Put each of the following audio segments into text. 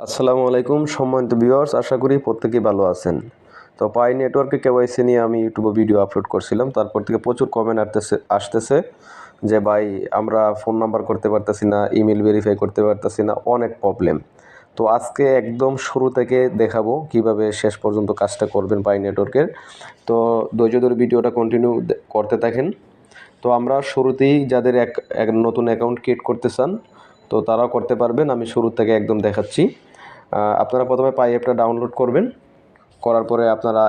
আসসালামু আলাইকুম সম্মানিত ভিউয়ার্স, আশা করি প্রত্যেকেই ভালো আছেন। তো পাই নেটওয়ার্কে কেওয়াইসি নিয়ে আমি ইউটিউবে ভিডিও আপলোড করছিলাম, তারপর থেকে প্রচুর কমেন্ট আসতেছে যে ভাই আমরা ফোন নাম্বার করতে পারতেছি না, ইমেল ভেরিফাই করতে পারতেছি না, অনেক প্রবলেম। তো আজকে একদম শুরু থেকে দেখাবো কিভাবে শেষ পর্যন্ত কাজটা করবেন পাই নেটওয়ার্কের। তো ধৈর্য ধরে ভিডিওটা কন্টিনিউ করতে থাকেন। তো আমরা শুরুতেই যাদের এক নতুন অ্যাকাউন্ট ক্রিয়েট করতে চান তো তারাও করতে পারবেন, আমি শুরু থেকে একদম দেখাচ্ছি। আপনারা প্রথমে পাই অ্যাপটা ডাউনলোড করবেন, করার পরে আপনারা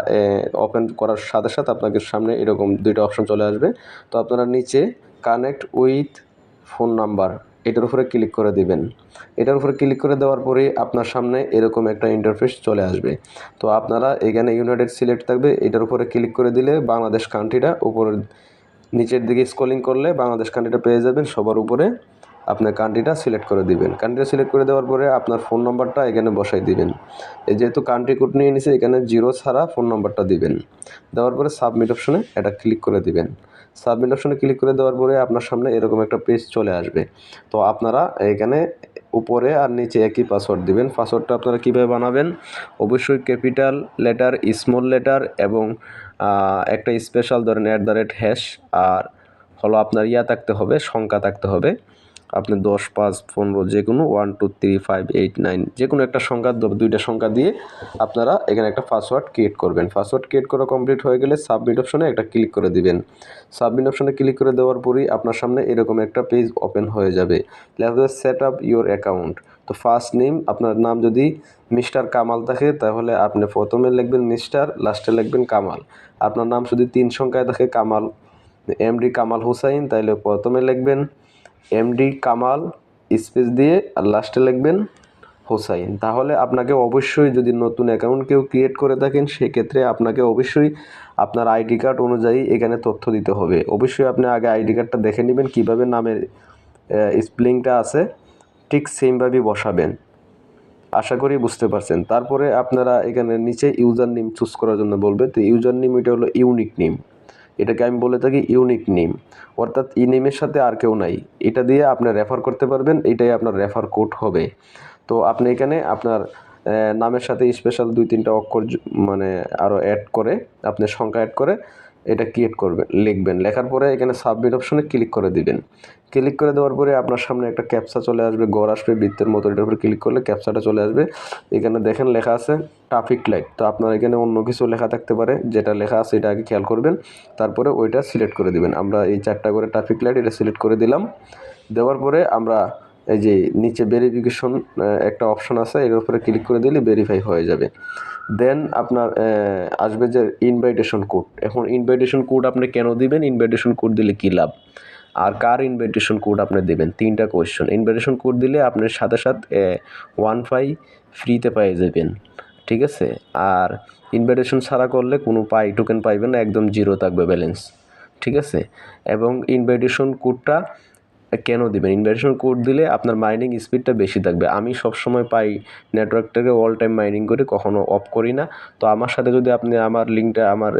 ওপেন করার সাথে সাথে আপনাদের সামনে এরকম দুইটা অপশন চলে আসবে। তো আপনারা নিচে কানেক্ট উইথ ফোন নাম্বার এটার উপরে ক্লিক করে দিবেন। এটার উপরে ক্লিক করে দেওয়ার পরে আপনার সামনে এরকম একটা ইন্টারফেস চলে আসবে। তো আপনারা এখানে ইউনাইটেড সিলেক্ট থাকবে, এটার উপরে ক্লিক করে দিলে বাংলাদেশ কান্ট্রিটা উপরে নিচের দিকে স্ক্রলিং করলে বাংলাদেশ কান্ট্রিটা পেয়ে যাবেন। সবার উপরে আপনার কান্ট্রিটা সিলেক্ট করে দিবেন। কান্ট্রিটা সিলেক্ট করে দেওয়ার পরে আপনার ফোন নাম্বারটা এখানে বসাই দিবেন। এই যেহেতু কান্ট্রি কোড নিয়ে নিছে এখানে 0 ছাড়া ফোন নাম্বারটা দিবেন। দেওয়ার পরে সাবমিট অপশনে এটা ক্লিক করে দিবেন। সাবমিট অপশনে ক্লিক করে দেওয়ার পরে আপনার সামনে এরকম একটা পেজ চলে আসবে। তো আপনারা এখানে উপরে আর নিচে একই পাসওয়ার্ড দিবেন। পাসওয়ার্ডটা আপনারা কীভাবে বানাবেন, অবশ্যই ক্যাপিটাল লেটার, স্মল লেটার এবং একটা স্পেশাল ধরেন @ আর হলো আপনার থাকতে হবে, সংখ্যা থাকতে হবে। আপনি 10, 5, 15 যে কোনো 1, 2, 3, 5, 8, 9 যে কোনো একটা সংখ্যা, দুইটা সংখ্যা দিয়ে আপনারা এখানে একটা পাসওয়ার্ড ক্রিয়েট করবেন। পাসওয়ার্ড ক্রিয়েট করা কমপ্লিট হয়ে গেলে সাবমিট অপশনে একটা ক্লিক করে দিবেন। সাবমিট অপশনে ক্লিক করে দেওয়ার পরেই আপনার সামনে এরকম একটা পেজ ওপেন হয়ে যাবে। লেখা হবে সেট আপ ইউর অ্যাকাউন্ট। তো ফার্স্ট নেম, আপনার নাম যদি মিস্টার কামাল থাকে তাহলে আপনি প্রথমে লিখবেন মিস্টার, লাস্টে লিখবেন কামাল। আপনার নাম যদি 3 সংখ্যায় থাকে কামাল, এমডি কামাল হুসাইন, তাইলে প্রথমে লিখবেন এমডি কামাল স্পেস দিয়ে আর লাস্টে লিখবেন হোসাইন। তাহলে আপনাকে অবশ্যই, যদি নতুন অ্যাকাউন্ট কেউ ক্রিয়েট করে থাকেন সেক্ষেত্রে আপনাকে অবশ্যই আপনার আইডি কার্ড অনুযায়ী এখানে তথ্য দিতে হবে। অবশ্যই আপনি আগে আইডি কার্ডটা দেখে নেবেন কীভাবে নামের স্পেলিংটা আছে, ঠিক সেমভাবেই বসাবেন। আশা করি বুঝতে পারছেন। তারপরে আপনারা এখানে নিচে ইউজার নেম চুজ করার জন্য বলবে। তো ইউজার নেম এটা হলো ইউনিক নেম, এটাকে আমি বলে থাকি ইউনিক নেম, অর্থাৎ এই নেমের সাথে আর কেউ নাই। এটা দিয়ে আপনি রেফার করতে পারবেন, এটাই আপনার রেফার কোড হবে। তো আপনি এখানে আপনার নামের সাথে স্পেশাল 2-3টা অক্ষর মানে আরও অ্যাড করে, আপনি সংখ্যা অ্যাড করে এটা ক্রিয়েট করবেন, লিখবেন। লেখার পরে এখানে সাবমিট অপশনে ক্লিক করে দিবেন। ক্লিক করে দেওয়ার পরে আপনার সামনে একটা ক্যাপচা চলে আসবে, ঘর আসবে বৃত্তের মতো, এটার উপরে ক্লিক করলে ক্যাপচাটা চলে আসবে। এখানে দেখেন লেখা আছে ট্রাফিক লাইট। তো আপনার এখানে অন্য কিছু লেখা থাকতে পারে, যেটা লেখা আছে এটা আগে খেয়াল করবেন, তারপরে ওইটা সিলেক্ট করে দিবেন। আমরা এই 4টা করে ট্রাফিক লাইট এটা সিলেক্ট করে দিলাম। দেওয়ার পরে আমরা এই যে নিচে ভেরিফিকেশন একটা অপশন আছে, এর উপরে ক্লিক করে দিলে ভেরিফাই হয়ে যাবে। দেন আপনার আসবে যে ইনভাইটেশন কোড। এখন ইনভাইটেশন কোড আপনি কেন দিবেন, ইনভাইটেশন কোড দিলে কী লাভ, আর কার ইনভাইটেশন কোড আপনি দেবেন, 3টা কোয়েশ্চন। ইনভাইটেশন কোড দিলে আপনার সাথে সাথে 1 পাই ফ্রিতে পেয়ে যাবেন, ঠিক আছে। আর ইনভাইটেশন ছাড়া করলে কোনো টোকেন পাইবেন না, একদম 0 থাকবে ব্যালেন্স, ঠিক আছে। এবং ইনভাইটেশন কোডটা কেন দিবেন, ইনভাইটেশন কোড দিলে আপনার মাইনিং স্পিডটা বেশি থাকবে। আমি সবসময় পাই নেটওয়ার্কটাকে অল টাইম মাইনিং করি, কখনো অফ করি না। তো আমার সাথে যদি আপনি আমার লিঙ্কটা, আমার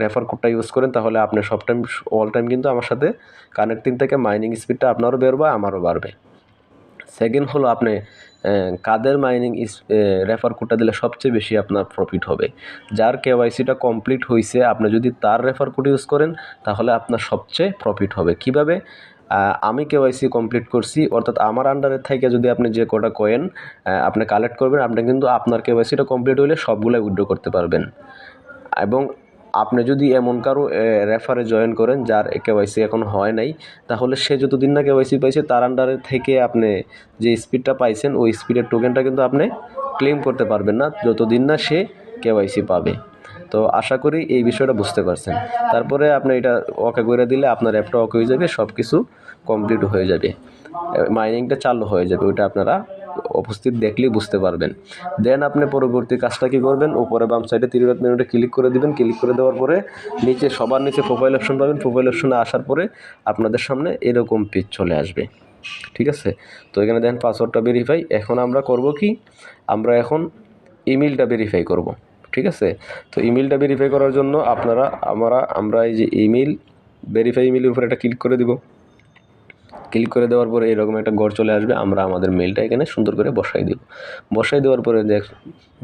রেফার কোডটা ইউজ করেন তাহলে আপনি সব টাইম অল টাইম কিন্তু আমার সাথে কানেক্টিং থেকে মাইনিং স্পিডটা আপনারও বাড়বে, আমারও বাড়বে। সেকেন্ড হলো আপনি কাদের মাইনিং রেফার কোডটা দিলে সবচেয়ে বেশি আপনার প্রফিট হবে, যার কেওয়াইসিটা কমপ্লিট হয়েছে, আপনি যদি তার রেফার কোড ইউজ করেন তাহলে আপনার সবচেয়ে প্রফিট হবে। কিভাবে, আমি কেওয়াইসি কমপ্লিট করছি, অর্থাৎ আমার আন্ডারে থেকে যদি আপনি যে কটা কয়েন আপনি কালেক্ট করবেন, আপনি কিন্তু আপনার কেওয়াইসিটা কমপ্লিট হলে সবগুলাই উইথড্র করতে পারবেন। এবং আপনি যদি এমন কারো রেফারে জয়েন করেন যার কেওয়াইসি এখন হয় নাই, তাহলে সে যতদিন না কেওয়াইসি পাইছে তার আন্ডারে থেকে আপনি যে স্পিডটা পাইছেন ওই স্পিডের টোকেনটা কিন্তু আপনি ক্লেম করতে পারবেন না যতদিন না সে কেওয়াইসি পাবে। তো আশা করি এই বিষয়টা বুঝতে পারছেন। তারপরে আপনি এটা ওকে করে দিলে আপনার অ্যাপটা ওকে হয়ে যাবে, সব কিছু কমপ্লিট হয়ে যাবে, মাইনিংটা চালু হয়ে যাবে। ওইটা আপনারা উপস্থিত দেখলেই বুঝতে পারবেন। দেন আপনি পরবর্তী কাজটা কী করবেন, উপরে বাম সাইডে 3 ডট মেনুতে ক্লিক করে দিবেন। ক্লিক করে দেওয়ার পরে নিচে সবার নিচে প্রোফাইল অপশন পাবেন। প্রোফাইল অপশনে আসার পরে আপনাদের সামনে এরকম পেজ চলে আসবে, ঠিক আছে। তো এখানে দেখেন পাসওয়ার্ডটা ভেরিফাই। এখন আমরা করব কি, আমরা এখন ইমেলটা ভেরিফাই করব, ঠিক আছে। তো ইমেলটা ভেরিফাই করার জন্য আমরা এই যে ইমেল ভেরিফাই ইমেলের উপরে একটা ক্লিক করে দিব। ক্লিক করে দেওয়ার পরে এরকম একটা ঘর চলে আসবে। আমরা আমাদের মেইলটা এখানে সুন্দর করে বসাই দেব। বসাই দেওয়ার পরে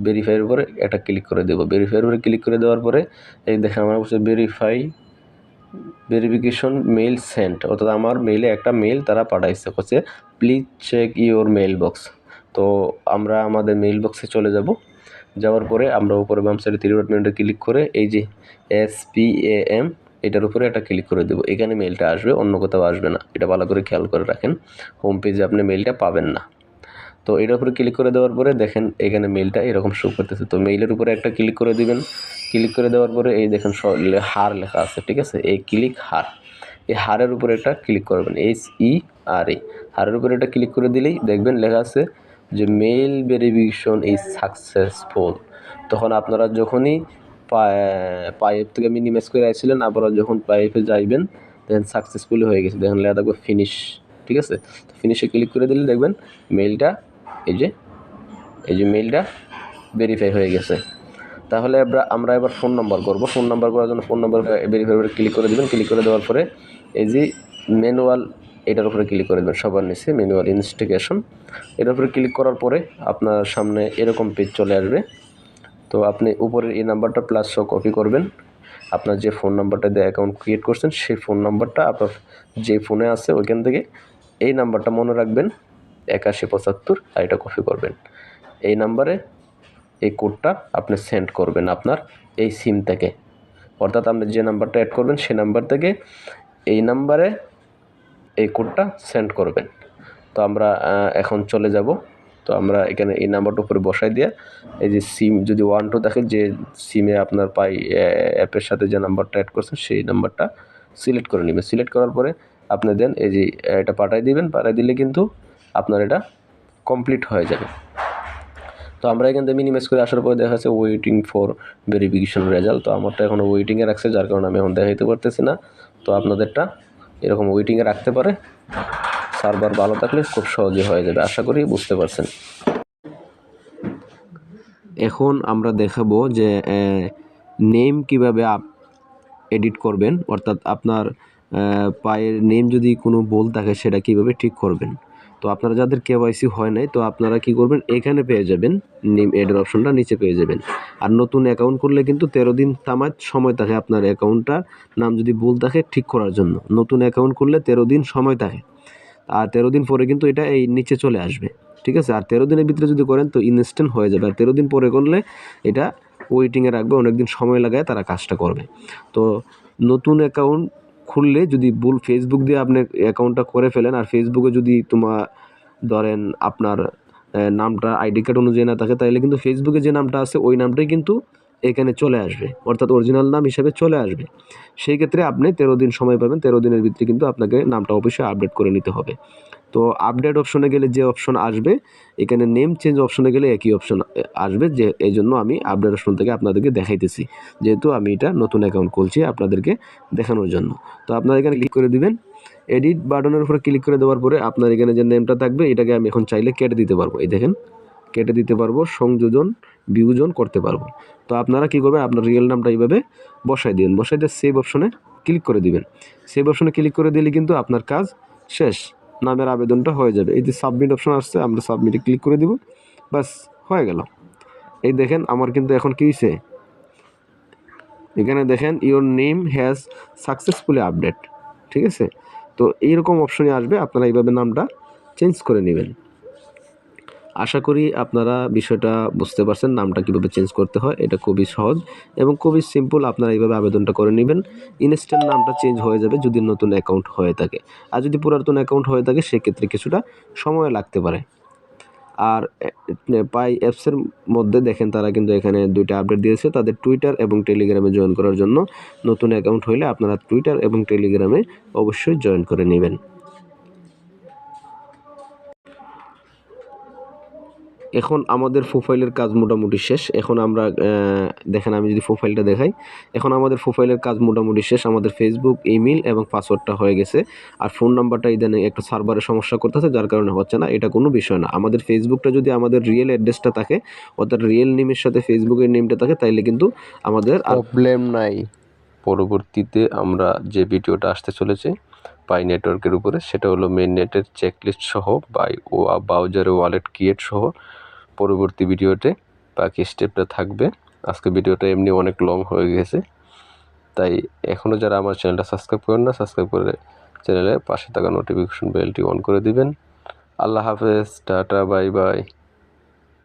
ভেরিফাইয়ের উপরে একটা ক্লিক করে দেব। ভেরিফাইয়ের উপরে ক্লিক করে দেওয়ার পরে এই দেখেন আমার বলছে ভেরিফিকেশন মেইল সেন্ট, অর্থাৎ আমার মেইলে একটা মেইল তারা পাঠাইছে, হচ্ছে please check your mail box. তো আমরা আমাদের মেইল বক্সে চলে যাব। যাওয়ার পরে আমরা উপরে বাম সাইডে 3 ডট মেনুতে ক্লিক করে এই যে SPAM এটার উপরে একটা ক্লিক করে দেবো। এখানে মেইলটা আসবে, অন্য কোথাও আসবে না। এটা ভালো করে খেয়াল করে রাখেন, হোম পেজে আপনি মেইলটা পাবেন না। তো এটার উপরে ক্লিক করে দেওয়ার পরে দেখেন এখানে মেইলটা এরকম শো করতেছে। তো মেইলের উপরে একটা ক্লিক করে দিবেন। ক্লিক করে দেওয়ার পরে এই দেখেন হার লেখা আছে, ঠিক আছে, এই ক্লিক হার, এই হারের উপরে একটা ক্লিক করবেন, HERE, হারের উপরে একটা ক্লিক করে দিলেই দেখবেন লেখা আছে যে মেইল ভেরিফিকেশন ইজ সাকসেসফুল। তখন আপনারা যখনই পাইপ থেকে মিনিমাইজ করে আসছিলেন, আবার যখন পাইপে যাইবেন দেখেন সাকসেসফুলি হয়ে গেছে। দেখেন লেখা থাকবে ফিনিশ, ঠিক আছে। তো ফিনিশে ক্লিক করে দিলে দেখবেন মেইলটা এই যে মেইলটা ভেরিফাই হয়ে গেছে। তাহলে আমরা এবার ফোন নাম্বার করব। ফোন নাম্বার করার জন্য ফোন নাম্বার ভেরিফাই করে ক্লিক করে দেবেন। ক্লিক করে দেওয়ার পরে এই যে ম্যানুয়াল এটার উপরে ক্লিক করে দেবেন, সবার নিচে ম্যানুয়াল ইনভেস্টিগেশন, এটার উপরে ক্লিক করার পরে আপনার সামনে এরকম পেজ চলে আসবে। তো আপনি উপরের এই নাম্বারটা প্লাস সহ কপি করবেন। আপনার যে ফোন নাম্বারটা দিয়ে অ্যাকাউন্ট ক্রিয়েট করছেন সেই ফোন নাম্বারটা আপনার যে ফোনে আছে ওইখান থেকে এই নাম্বারটা মনে রাখবেন 8175, আর এটা কপি করবেন। এই নাম্বারে এই কোডটা আপনি সেন্ড করবেন আপনার এই সিম থেকে, অর্থাৎ আপনি যে নাম্বারটা অ্যাড করবেন সেই নাম্বার থেকে এই নাম্বারে এই কোডটা সেন্ড করবেন। তো আমরা এখন চলে যাব। তো আমরা এখানে এই নাম্বারটার উপরে বসাই দিয়ে এই যে সিম যদি 1 2 দেখেন, যে সিমে আপনার অ্যাপের সাথে যে নাম্বারটা অ্যাড করছেন সেই নাম্বারটা সিলেক্ট করে নেবেন। সিলেক্ট করার পরে আপনি দেন এই যে এটা পাঠিয়ে দিবেন। পাঠিয়ে দিলে কিন্তু আপনার এটা কমপ্লিট হয়ে যাবে। তো আমরা এখান থেকে মিনিমাইজ করে আসার পরে দেখা যাচ্ছে ওয়েটিং ফর ভেরিফিকেশন রেজাল্ট। তো আমারটা এখনও ওয়েটিংয়ে রাখছে, যার কারণে আমি এখন দেখাইতে পারতেছি না। তো আপনাদেরটা এরকম ওয়েটিংয়ে রাখতে পারে। সার্ভার ভালো থাকলে খুব সহজে হয়ে যাবে, আশা করি বুঝতে পারছেন। এখন আমরা দেখাবো যে নেম কিভাবে এডিট করবেন, অর্থাৎ আপনার পায়ের নেম যদি কোনো ভুল থাকে সেটা কিভাবে ঠিক করবেন। তো আপনারা যাদের KYC হয় নাই, তো আপনারা কি করবেন, এখানে পেয়ে যাবেন নেম এডের অপশনটা নিচে পেয়ে যাবেন। আর নতুন অ্যাকাউন্ট করলে কিন্তু 13 দিন সময় থাকে আপনার অ্যাকাউন্টটার নাম যদি ভুল থাকে ঠিক করার জন্য। নতুন অ্যাকাউন্ট করলে 13 দিন সময় থাকে, আর 13 দিন পরে কিন্তু এটা এই নিচে চলে আসবে, ঠিক আছে। আর 13 দিনের ভিতরে যদি করেন তো ইনস্ট্যান্ট হয়ে যাবে, আর 13 দিন পরে করলে এটা ওয়েটিংয়ে রাখবে, অনেক দিন সময় লাগায় তারা কাজটা করবে। তো নতুন অ্যাকাউন্ট খুললে যদি ভুল ফেসবুক দিয়ে আপনি অ্যাকাউন্টটা করে ফেলেন, আর ফেসবুকে যদি ধরেন আপনার নামটা আইডি কার্ড অনুযায়ী না থাকে, তাহলে কিন্তু ফেসবুকে যে নামটা আছে ওই নামটাই কিন্তু এখানে চলে আসবে, অর্থাৎ অরিজিনাল নাম হিসেবে চলে আসবে। সেই ক্ষেত্রে আপনি 13 দিন সময় পাবেন। 13 দিনের ভিতরে কিন্তু আপনাকে নামটা অবশ্যই আপডেট করে নিতে হবে। তো আপডেট অপশনে গেলে যে অপশন আসবে, এখানে নেম চেঞ্জ অপশনে গেলে একই অপশন আসবে, যে এই জন্য আমি আপডেট অপশন থেকে আপনাদেরকে দেখাইতেছি, যেহেতু আমি এটা নতুন অ্যাকাউন্ট খুলছি আপনাদেরকে দেখানোর জন্য। তো আপনারা এখানে ক্লিক করে দিবেন। এডিট বাটনের উপরে ক্লিক করে দেওয়ার পরে আপনার এখানে যে নেমটা থাকবে এটাকে আমি এখন চাইলে কেটে দিতে পারবো। এই দেখেন কেটে দিতে পারবো, সংযোজন বিয়োজন করতে পারবো। তো আপনারা কী করবেন, আপনার রিয়েল নামটা এইভাবে বসাই দিবেন। বসাই দিয়ে সেভ অপশনে ক্লিক করে দিবেন। সেভ অপশনে ক্লিক করে দিলে কিন্তু আপনার কাজ শেষ, নামের আবেদনটা হয়ে যাবে। এই যে সাবমিট অপশন আসছে, আমরা সাবমিটে ক্লিক করে দিব, বাস হয়ে গেল। এই দেখেন আমার কিন্তু এখন কী হয়েছে, এখানে দেখেন your name has successfully update, ঠিক আছে। তো এইরকম অপশনে আসবে, আপনারা এইভাবে নামটা চেঞ্জ করে নেবেন। আশা করি আপনারা বিষয়টা বুঝতে পারছেন, নামটা কীভাবে চেঞ্জ করতে হয়। এটা খুবই সহজ এবং খুবই সিম্পল। আপনারা এইভাবে আবেদনটা করে নেবেন, ইনস্ট্যান্ট নামটা চেঞ্জ হয়ে যাবে যদি নতুন অ্যাকাউন্ট হয়ে থাকে। আর যদি পুরাতন অ্যাকাউন্ট হয়ে থাকে সেক্ষেত্রে কিছুটা সময় লাগতে পারে। আর পাই অ্যাপসের মধ্যে দেখেন তারা কিন্তু এখানে 2টা আপডেট দিয়েছে, তাদের টুইটার এবং টেলিগ্রামে জয়েন করার জন্য। নতুন অ্যাকাউন্ট হইলে আপনারা টুইটার এবং টেলিগ্রামে অবশ্যই জয়েন করে নেবেন। এখন আমাদের প্রোফাইলের কাজ মোটামুটি শেষ। এখন আমরা দেখেন আমি যদি প্রোফাইলটা দেখাই, এখন আমাদের প্রোফাইলের কাজ মোটামুটি শেষ। আমাদের ফেসবুক, ইমেল এবং পাসওয়ার্ডটা হয়ে গেছে। আর ফোন নাম্বারটা ইদানিং একটু সার্ভারের সমস্যা করতেছে, যার কারণে হচ্ছে না। এটা কোনো বিষয় না। আমাদের ফেসবুকটা যদি আমাদের রিয়েল অ্যাড্রেসটা থাকে, অর্থাৎ রিয়েল নেমের সাথে ফেসবুকের নেমটা থাকে, তাইলে কিন্তু আমাদের প্রবলেম নাই। পরবর্তীতে আমরা যে ভিডিওটা আসতে চলেছে পাই নেটওয়ার্কের উপরে, সেটা হলো মেইন নেটের চেকলিস্ট সহ ব্রাউজারে ওয়ালেট ক্রিয়েট সহ। পরবর্তী ভিডিওতে বাকি স্টেপটা থাকবে। আজকে ভিডিওটা এমনি অনেক লং হয়ে গেছে, তাই এখনও যারা আমার চ্যানেলটা সাবস্ক্রাইব করেন না, সাবস্ক্রাইব করে চ্যানেলের পাশে থাকা নোটিফিকেশন বেলটি অন করে দিবেন। আল্লাহ হাফেজ, টাটা, বাই বাই।